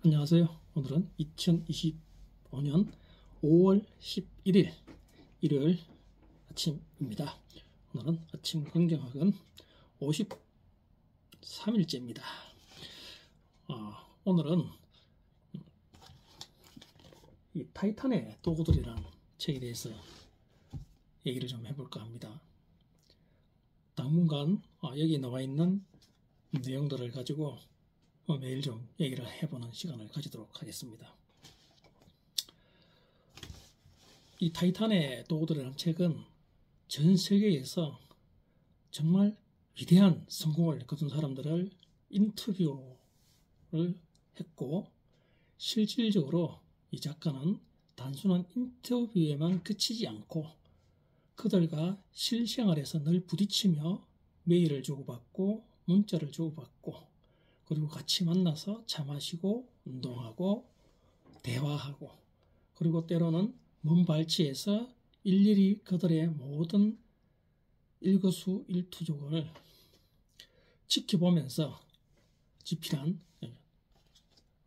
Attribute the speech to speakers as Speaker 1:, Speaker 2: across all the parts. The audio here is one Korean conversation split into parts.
Speaker 1: 안녕하세요. 오늘은 2025년 5월 11일 일요일 아침입니다. 오늘은 아침 긍정학은 53일째입니다. 오늘은 이 타이탄의 도구들이라는 책에 대해서 얘기를 좀 해볼까 합니다. 당분간 여기 나와 있는 내용들을 가지고 매일 좀 얘기를 해보는 시간을 가지도록 하겠습니다. 이 타이탄의 도구들이라는 책은 전 세계에서 정말 위대한 성공을 거둔 사람들을 인터뷰를 했고, 실질적으로 이 작가는 단순한 인터뷰에만 그치지 않고 그들과 실생활에서 늘 부딪히며 메일을 주고받고 문자를 주고받고 그리고 같이 만나서 차 마시고 운동하고 대화하고 그리고 때로는 먼 발치에서 일일이 그들의 모든 일거수일투족을 지켜보면서 집필한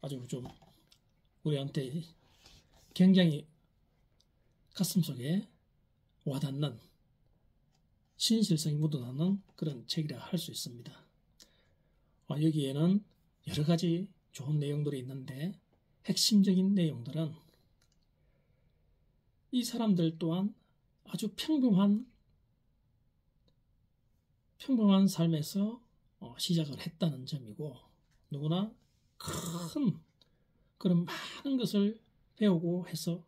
Speaker 1: 아주 좀 우리한테 굉장히 가슴속에 와닿는 진실성이 묻어나는 그런 책이라 할 수 있습니다. 여기에는 여러 가지 좋은 내용들이 있는데 핵심적인 내용들은 이 사람들 또한 아주 평범한 삶에서 시작을 했다는 점이고, 누구나 큰 그런 많은 것을 배우고 해서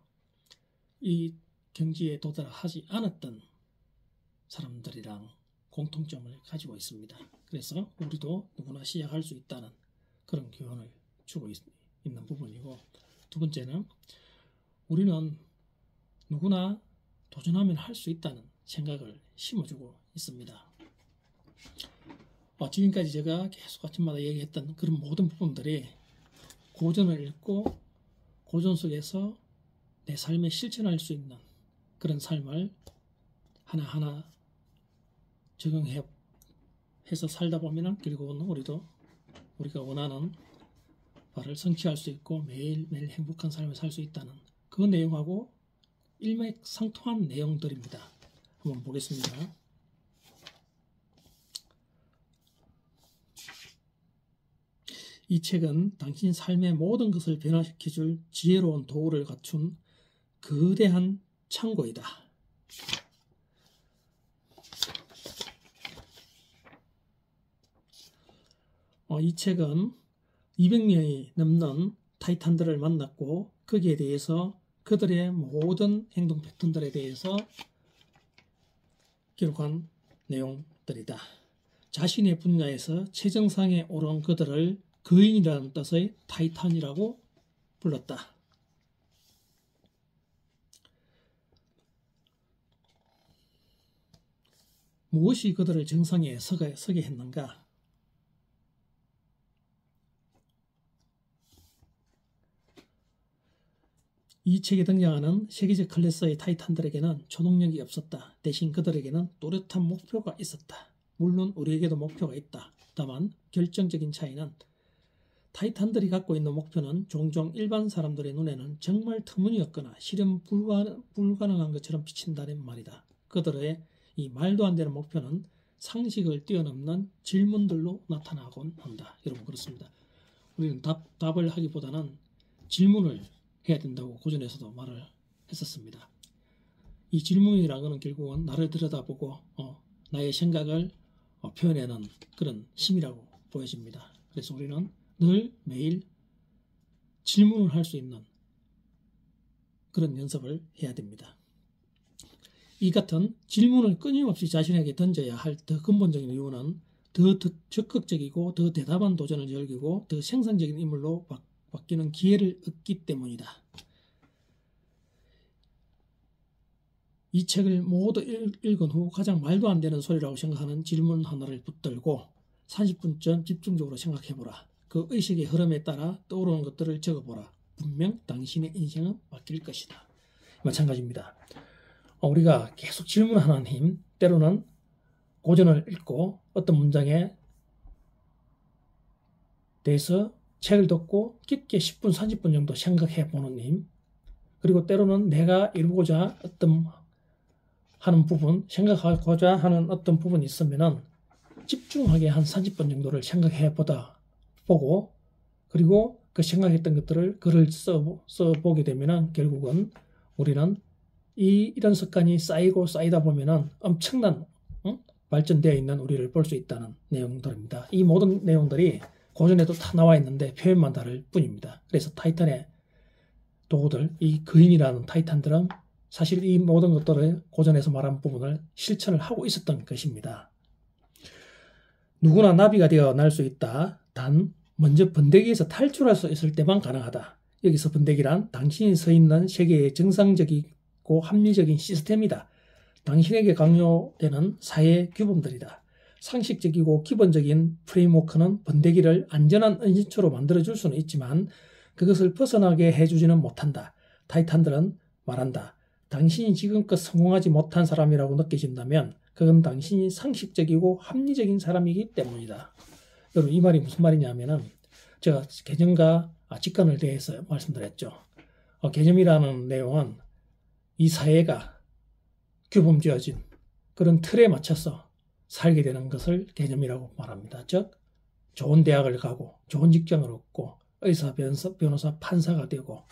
Speaker 1: 이 경지에 도달하지 않았던 사람들이랑 공통점을 가지고 있습니다. 그래서 우리도 누구나 시작할 수 있다는 그런 교훈을 주고 있는 부분이고, 두 번째는 우리는 누구나 도전하면 할 수 있다는 생각을 심어주고 있습니다. 지금까지 제가 계속 아침마다 얘기했던 그런 모든 부분들이 고전을 읽고 고전 속에서 내 삶에 실천할 수 있는 그런 삶을 하나하나 적용해서 살다 보면 결국은 우리가 원하는 바를 성취할 수 있고 매일매일 행복한 삶을 살 수 있다는 그 내용하고 일맥상통한 내용들입니다. 한번 보겠습니다. 이 책은 당신 삶의 모든 것을 변화시켜줄 지혜로운 도구를 갖춘 거대한 창고이다. 이 책은 200명이 넘는 타이탄들을 만났고 거기에 대해서 그들의 모든 행동 패턴들에 대해서 기록한 내용들이다. 자신의 분야에서 최정상에 오른 그들을 거인이라는 뜻의 타이탄이라고 불렀다. 무엇이 그들을 정상에 서게 했는가? 이 책에 등장하는 세계적 클래스의 타이탄들에게는 초능력이 없었다. 대신 그들에게는 뚜렷한 목표가 있었다. 물론 우리에게도 목표가 있다. 다만 결정적인 차이는 타이탄들이 갖고 있는 목표는 종종 일반 사람들의 눈에는 정말 터무니없거나 실현 불가능한 것처럼 비친다는 말이다. 그들의 이 말도 안 되는 목표는 상식을 뛰어넘는 질문들로 나타나곤 한다. 여러분, 그렇습니다. 우리는 답을 하기보다는 질문을 해야 된다고 고전에서도 말을 했었습니다. 이 질문이라는 것은 결국은 나를 들여다보고 나의 생각을 표현하는 그런 힘이라고 보여집니다. 그래서 우리는 늘 매일 질문을 할 수 있는 그런 연습을 해야 됩니다. 이 같은 질문을 끊임없이 자신에게 던져야 할 더 근본적인 이유는 더 적극적이고 더 대담한 도전을 즐기고 더 생산적인 인물로 바뀌는 기회를 얻기 때문이다. 이 책을 모두 읽은 후 가장 말도 안 되는 소리라고 생각하는 질문 하나를 붙들고 30분쯤 집중적으로 생각해보라. 그 의식의 흐름에 따라 떠오르는 것들을 적어보라. 분명 당신의 인생은 바뀔 것이다. 마찬가지입니다. 우리가 계속 질문하는 힘, 때로는 고전을 읽고 어떤 문장에 대해서 책을 듣고 깊게 10분, 30분 정도 생각해 보는 힘, 그리고 때로는 내가 이루고자 하는 부분, 생각하고자 하는 어떤 부분이 있으면은 집중하게 한 30분 정도를 생각해 보고, 그리고 그 생각했던 것들을 글을 써보게 되면은 결국은 우리는 이런 습관이 쌓이다 보면은 엄청난 발전되어 있는 우리를 볼 수 있다는 내용들입니다. 이 모든 내용들이 고전에도 다 나와 있는데 표현만 다를 뿐입니다. 그래서 타이탄의 도구들, 이 거인이라는 타이탄들은 사실 이 모든 것들을 고전에서 말한 부분을 실천을 하고 있었던 것입니다. 누구나 나비가 되어 날 수 있다. 단 먼저 번데기에서 탈출할 수 있을 때만 가능하다. 여기서 번데기란 당신이 서 있는 세계의 정상적이고 합리적인 시스템이다. 당신에게 강요되는 사회 규범들이다. 상식적이고 기본적인 프레임워크는 번데기를 안전한 은신처로 만들어줄 수는 있지만 그것을 벗어나게 해주지는 못한다. 타이탄들은 말한다. 당신이 지금껏 성공하지 못한 사람이라고 느껴진다면 그건 당신이 상식적이고 합리적인 사람이기 때문이다. 여러분, 이 말이 무슨 말이냐면은 제가 개념과 직관을 대해서 말씀드렸죠. 개념이라는 내용은 이 사회가 규범지어진 그런 틀에 맞춰서 살게 되는 것을 개념이라고 말합니다. 즉, 좋은 대학을 가고 좋은 직장을 얻고 의사, 변호사, 판사가 되고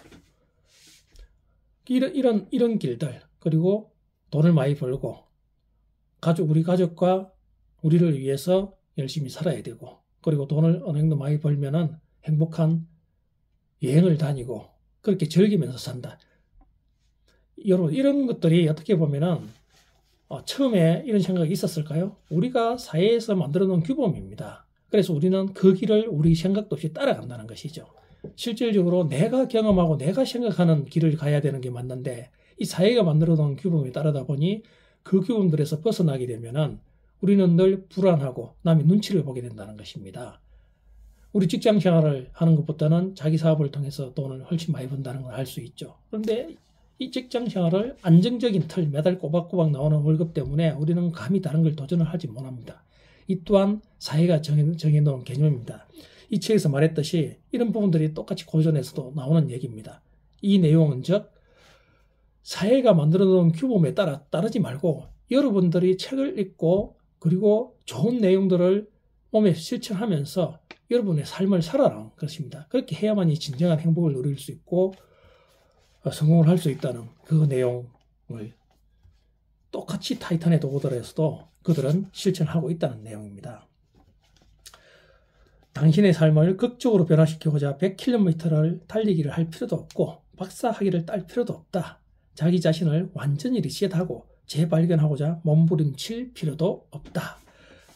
Speaker 1: 이런 길들, 그리고 돈을 많이 벌고 우리 가족과 우리를 위해서 열심히 살아야 되고, 그리고 돈을 어느 정도 많이 벌면은 행복한 여행을 다니고 그렇게 즐기면서 산다. 여러분, 이런 것들이 어떻게 보면은 처음에 이런 생각이 있었을까요? 우리가 사회에서 만들어 놓은 규범입니다. 그래서 우리는 그 길을 우리 생각도 없이 따라간다는 것이죠. 실질적으로 내가 경험하고 내가 생각하는 길을 가야 되는 게 맞는데 이 사회가 만들어 놓은 규범에 따르다 보니 그 규범들에서 벗어나게 되면은 우리는 늘 불안하고 남의 눈치를 보게 된다는 것입니다. 우리 직장 생활을 하는 것보다는 자기 사업을 통해서 돈을 훨씬 많이 번다는 걸 알 수 있죠. 그런데 이 직장 생활을 안정적인 틀, 매달 꼬박꼬박 나오는 월급 때문에 우리는 감히 다른 걸 도전을 하지 못합니다. 이 또한 사회가 정해놓은 개념입니다. 이 책에서 말했듯이 이런 부분들이 똑같이 고전에서도 나오는 얘기입니다. 이 내용은 즉 사회가 만들어놓은 규범에 따르지 말고 여러분들이 책을 읽고 그리고 좋은 내용들을 몸에 실천하면서 여러분의 삶을 살아라는 것입니다. 그렇게 해야만이 진정한 행복을 누릴 수 있고 성공을 할 수 있다는 그 내용을 똑같이 타이탄의 도구들에서도 그들은 실천하고 있다는 내용입니다. 당신의 삶을 극적으로 변화시키고자 100km를 달리기를 할 필요도 없고 박사학위를 딸 필요도 없다. 자기 자신을 완전히 리셋하고 재발견하고자 몸부림칠 필요도 없다.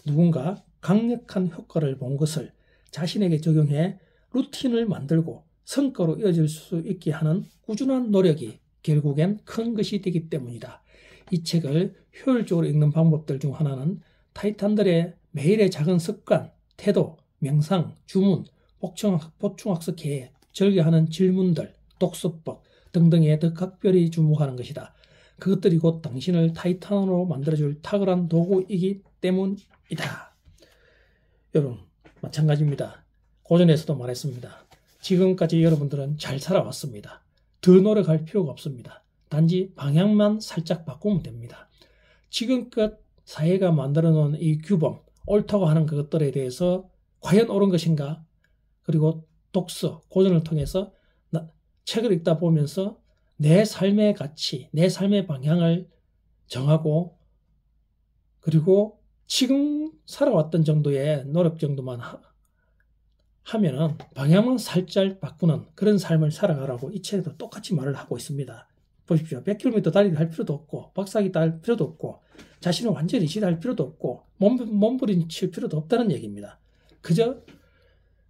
Speaker 1: 누군가 강력한 효과를 본 것을 자신에게 적용해 루틴을 만들고 성과로 이어질 수 있게 하는 꾸준한 노력이 결국엔 큰 것이 되기 때문이다. 이 책을 효율적으로 읽는 방법들 중 하나는 타이탄들의 매일의 작은 습관, 태도, 명상, 주문, 보충학습 계획, 절개하는 질문들, 독서법 등등에 더 각별히 주목하는 것이다. 그것들이 곧 당신을 타이탄으로 만들어줄 탁월한 도구이기 때문이다. 여러분, 마찬가지입니다. 고전에서도 말했습니다. 지금까지 여러분들은 잘 살아왔습니다. 더 노력할 필요가 없습니다. 단지 방향만 살짝 바꾸면 됩니다. 지금껏 사회가 만들어 놓은 이 규범, 옳다고 하는 그것들에 대해서 과연 옳은 것인가? 그리고 독서, 고전을 통해서 책을 읽다 보면서 내 삶의 가치, 내 삶의 방향을 정하고 그리고 지금 살아왔던 정도의 노력 정도만 하면은 방향만 살짝 바꾸는 그런 삶을 살아가라고 이 책에도 똑같이 말을 하고 있습니다. 보십시오. 100km 달리기 할 필요도 없고 박사학위 딸 필요도 없고 자신을 완전히 리셋할 필요도 없고 몸부림칠 필요도 없다는 얘기입니다. 그저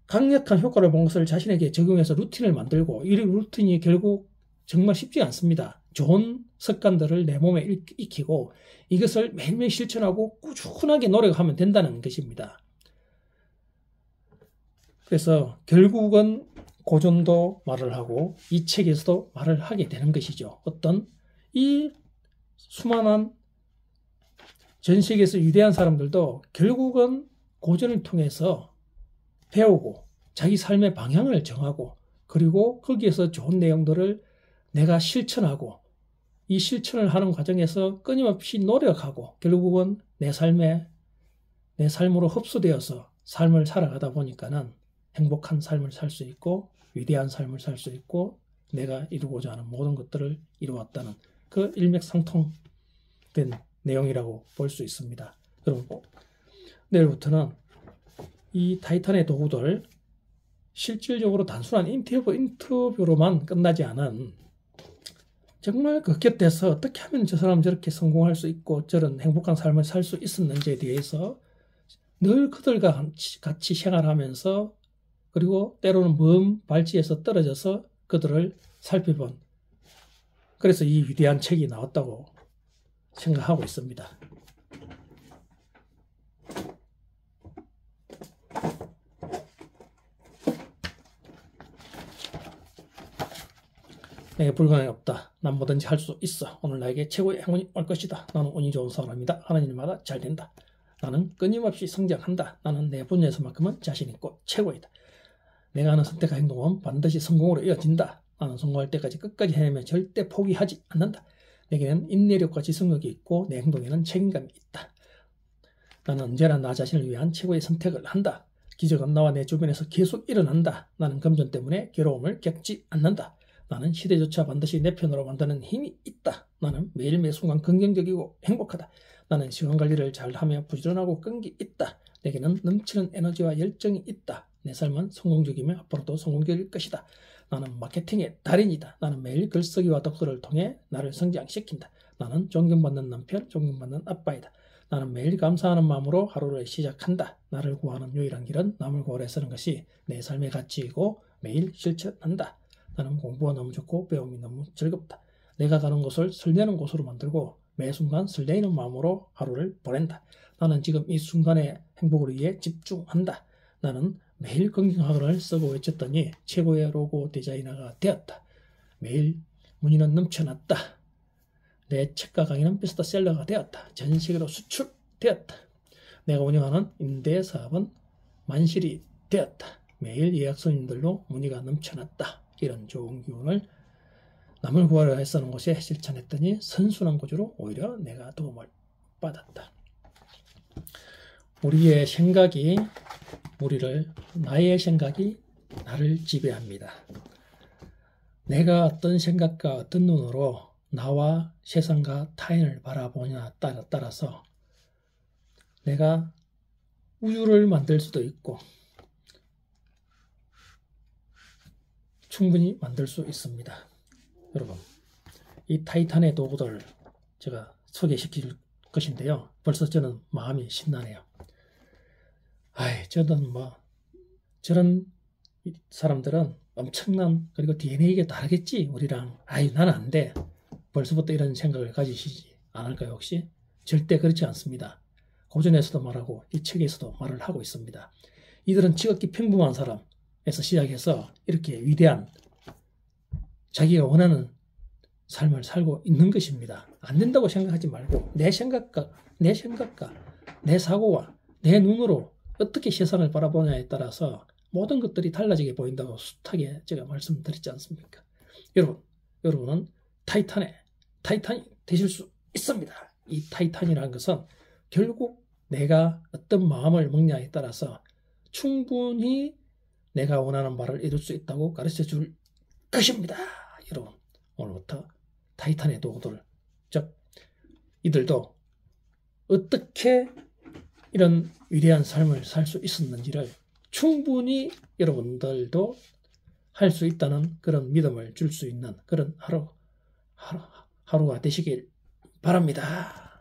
Speaker 1: 강력한 효과를 본 것을 자신에게 적용해서 루틴을 만들고 이 루틴이 결국 정말 쉽지 않습니다. 좋은 습관들을 내 몸에 익히고 이것을 매일매일 실천하고 꾸준하게 노력하면 된다는 것입니다. 그래서 결국은 고전도 말을 하고 이 책에서도 말을 하게 되는 것이죠. 어떤 이 수많은 전 세계에서 위대한 사람들도 결국은 고전을 통해서 배우고 자기 삶의 방향을 정하고 그리고 거기에서 좋은 내용들을 내가 실천하고 이 실천을 하는 과정에서 끊임없이 노력하고 결국은 내 삶으로 흡수되어서 삶을 살아가다 보니까는 행복한 삶을 살 수 있고 위대한 삶을 살 수 있고 내가 이루고자 하는 모든 것들을 이루었다는 그 일맥상통된 내용이라고 볼 수 있습니다. 여러분, 내일부터는 이 타이탄의 도구들 실질적으로 단순한 인터뷰로만 끝나지 않은 정말 그 곁에서 어떻게 하면 저 사람 저렇게 성공할 수 있고 저런 행복한 삶을 살 수 있었는지에 대해서 늘 그들과 같이 생활하면서 그리고 때로는 먼 발치에서 떨어져서 그들을 살펴본 그래서 이 위대한 책이 나왔다고 생각하고 있습니다. 내게 불가능이 없다. 난 뭐든지 할 수 있어. 오늘 나에게 최고의 행운이 올 것이다. 나는 운이 좋은 사람이다. 하는 일마다 잘 된다. 나는 끊임없이 성장한다. 나는 내 분야에서만큼은 자신 있고 최고이다. 내가 하는 선택과 행동은 반드시 성공으로 이어진다. 나는 성공할 때까지 끝까지 해내며 절대 포기하지 않는다. 내게는 인내력과 지속력이 있고 내 행동에는 책임감이 있다. 나는 언제나 나 자신을 위한 최고의 선택을 한다. 기적은 나와 내 주변에서 계속 일어난다. 나는 금전 때문에 괴로움을 겪지 않는다. 나는 시대조차 반드시 내 편으로 만드는 힘이 있다. 나는 매일 매 순간 긍정적이고 행복하다. 나는 시간관리를 잘하며 부지런하고 끈기 있다. 내게는 넘치는 에너지와 열정이 있다. 내 삶은 성공적이며 앞으로도 성공적일 것이다. 나는 마케팅의 달인이다. 나는 매일 글쓰기와 독서를 통해 나를 성장시킨다. 나는 존경받는 남편, 존경받는 아빠이다. 나는 매일 감사하는 마음으로 하루를 시작한다. 나를 구하는 유일한 길은 남을 구하려 쓰는 것이 내 삶의 가치이고 매일 실천한다. 나는 공부가 너무 좋고 배움이 너무 즐겁다. 내가 가는 곳을 설레는 곳으로 만들고 매 순간 설레이는 마음으로 하루를 보낸다. 나는 지금 이 순간의 행복을 위해 집중한다. 나는 매일 긍정학을 쓰고 외쳤더니 최고의 로고 디자이너가 되었다. 매일 문의는 넘쳐났다. 내 책과 강의는 베스트셀러가 되었다. 전 세계로 수출되었다. 내가 운영하는 임대사업은 만실이 되었다. 매일 예약 손님들로 문의가 넘쳐났다. 이런 좋은 기운을 남을 구하려 애쓰는 곳에 실천했더니 선순환 구조로 오히려 내가 도움을 받았다. 우리의 생각이 나의 생각이 나를 지배합니다. 내가 어떤 생각과 어떤 눈으로 나와 세상과 타인을 바라보냐에 따라서 내가 우유를 만들 수도 있고 충분히 만들 수 있습니다. 여러분, 이 타이탄의 도구들 제가 소개시킬 것인데요. 벌써 저는 마음이 신나네요. 저런 사람들은 엄청난 그리고 DNA가 다르겠지 우리랑. 나는 안 돼. 벌써부터 이런 생각을 가지시지 않을까요 혹시? 절대 그렇지 않습니다. 고전에서도 말하고 이 책에서도 말을 하고 있습니다. 이들은 지극히 평범한 사람에서 시작해서 이렇게 위대한 자기가 원하는 삶을 살고 있는 것입니다. 안 된다고 생각하지 말고 내 생각과 내 사고와 내 눈으로 어떻게 세상을 바라보냐에 따라서 모든 것들이 달라지게 보인다고 숱하게 제가 말씀드렸지 않습니까? 여러분은 타이탄이 되실 수 있습니다. 이 타이탄이라는 것은 결국 내가 어떤 마음을 먹냐에 따라서 충분히 내가 원하는 바를 이룰 수 있다고 가르쳐 줄 것입니다. 여러분, 오늘부터 타이탄의 도구들, 즉 이들도 어떻게 이런 위대한 삶을 살 수 있었는지를 충분히 여러분들도 할 수 있다는 그런 믿음을 줄 수 있는 그런 하루가 되시길 바랍니다.